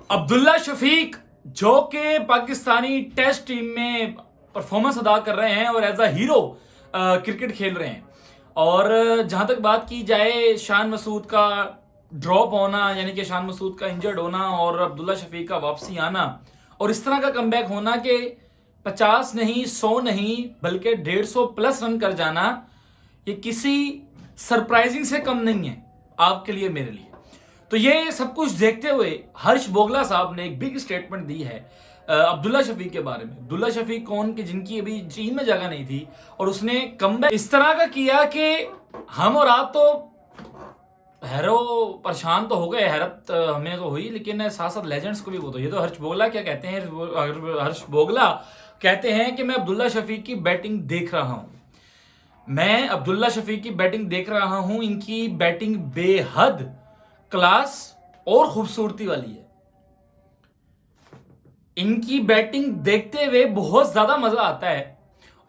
अब्दुल्ला शफीक जो कि Pakistani test team में परफॉर्मेंस अदा कर रहे हैं और एज अ हीरो क्रिकेट खेल रहे हैं। और जहां तक बात की जाए शान मसूद का ड्रॉप होना, यानी कि शान मसूद का इंजर्ड होना और अब्दुल्ला शफीक का वापसी आना और इस तरह का कमबैक होना कि 50 नहीं 100 नहीं बल्कि 150 प्लस रन कर जाना, ये किसी सरप्राइजिंग से कम नहीं है आपके लिए, मेरे लिए। तो ये सब कुछ देखते हुए हर्ष बोगला साहब ने एक बिग स्टेटमेंट दी है अब्दुल्ला शफीक के बारे में। अब्दुल्ला शफीक कौन कि जिनकी अभी टीम में जगह नहीं थी और उसने कमबैक इस तरह का किया कि हम और आप तो परेशान तो हो गए, हैरत हमें तो हुई, लेकिन साथ साथ लेजेंड्स को भी वो तो ये तो हर्ष बोगला क्या कहते हैं, हर्ष बोगला कहते हैं कि मैं अब्दुल्ला शफीक की बैटिंग देख रहा हूं, मैं अब्दुल्ला शफीक की बैटिंग देख रहा हूं, इनकी बैटिंग बेहद क्लास और खूबसूरती वाली है, इनकी बैटिंग देखते हुए बहुत ज्यादा मजा आता है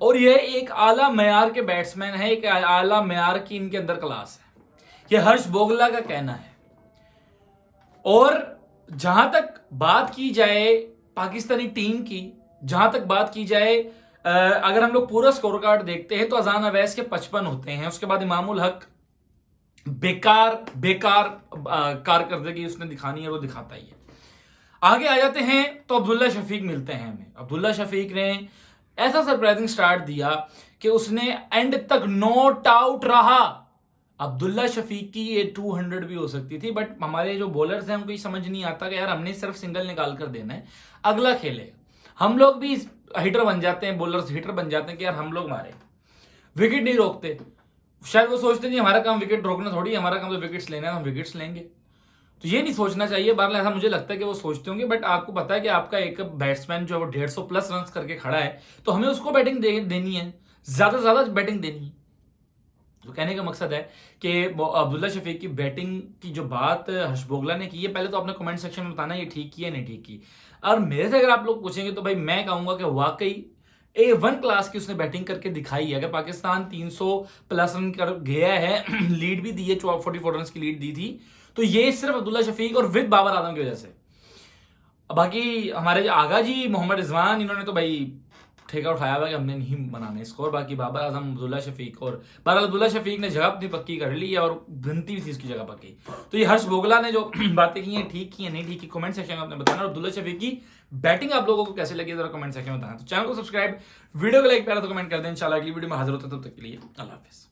और ये एक आला मेयार के बैट्समैन है, एक आला मेयार की इनके अंदर क्लास है, ये हर्ष बोगला का कहना है। और जहां तक बात की जाए पाकिस्तानी टीम की, जहां तक बात की जाए अगर हम लोग पूरा स्कोर कार्ड देखते हैं तो अजान अवैस के 55 होते हैं, उसके बाद इमामुल हक बेकार कारकर्दगी उसने दिखानी है, वो दिखाता ही है। आगे आ जाते हैं तो अब्दुल्ला शफीक मिलते हैं हमें। अब्दुल्ला शफीक ने ऐसा सरप्राइजिंग स्टार्ट दिया कि उसने एंड तक नॉट आउट रहा। अब्दुल्ला शफीक की ये 200 भी हो सकती थी, बट हमारे जो बॉलर्स हैं उनको ये समझ नहीं आता कि यार हमने सिर्फ सिंगल निकाल कर देना है, अगला खेले। हम लोग भी हिटर बन जाते हैं, बॉलर्स हिटर बन जाते हैं कि यार हम लोग मारे, विकेट नहीं रोकते। शायद वो सोचते नहीं हमारा काम विकेट रोकना थोड़ी, हमारा काम तो विकेट्स लेना है, हम विकेट्स लेंगे। तो ये नहीं सोचना चाहिए, बहरहाल ऐसा मुझे लगता है कि वो सोचते होंगे, बट आपको पता है कि आपका एक बैट्समैन जो है वो 150 प्लस रन करके खड़ा है, तो हमें उसको बैटिंग देनी है, ज्यादा से ज्यादा बैटिंग देनी है। तो कहने का मकसद है कि अब्दुल्ला शफीक की बैटिंग की जो बात हर्ष बोगला ने की है, पहले तो अपने कमेंट सेक्शन में बताना ये ठीक की है नहीं ठीक की। और मेरे से अगर आप लोग पूछेंगे तो भाई मैं कहूंगा कि वाकई A1 क्लास की उसने बैटिंग करके दिखाई है। अगर पाकिस्तान 300 प्लस रन कर गया है, लीड भी दी है, 44 रन की लीड दी थी, तो ये सिर्फ अब्दुल्ला शफीक और विद बाबर आजम की वजह से। बाकी हमारे जो आगा जी मोहम्मद रिजवान, इन्होंने तो भाई ठेका उठाया हुआ कि हमने नहीं बनाने स्कोर। बाकी बाबर आजम, अब्दुल्ला शफीक और बहरहाल अब्दुल्ला शफीक ने जगह अपनी पक्की कर ली है और बनती भी थी इसकी जगह पक्की। तो ये हर्ष बोगला ने जो बातें की हैं ठीक की है नहीं ठीक की, कमेंट सेक्शन में आपने बताना। और अब्दुल्ला शफीक की बैटिंग आप लोगों को कैसे लगी जरा कमेंट सेक्शन में बताना। तो चैनल को सब्सक्राइब, वीडियो को लाइक, प्यारा तो कमेंट कर दें। इंशाल्लाह अगली वीडियो में हाजिर होता है, तब तक के लिए अल्लाह हाफिज़।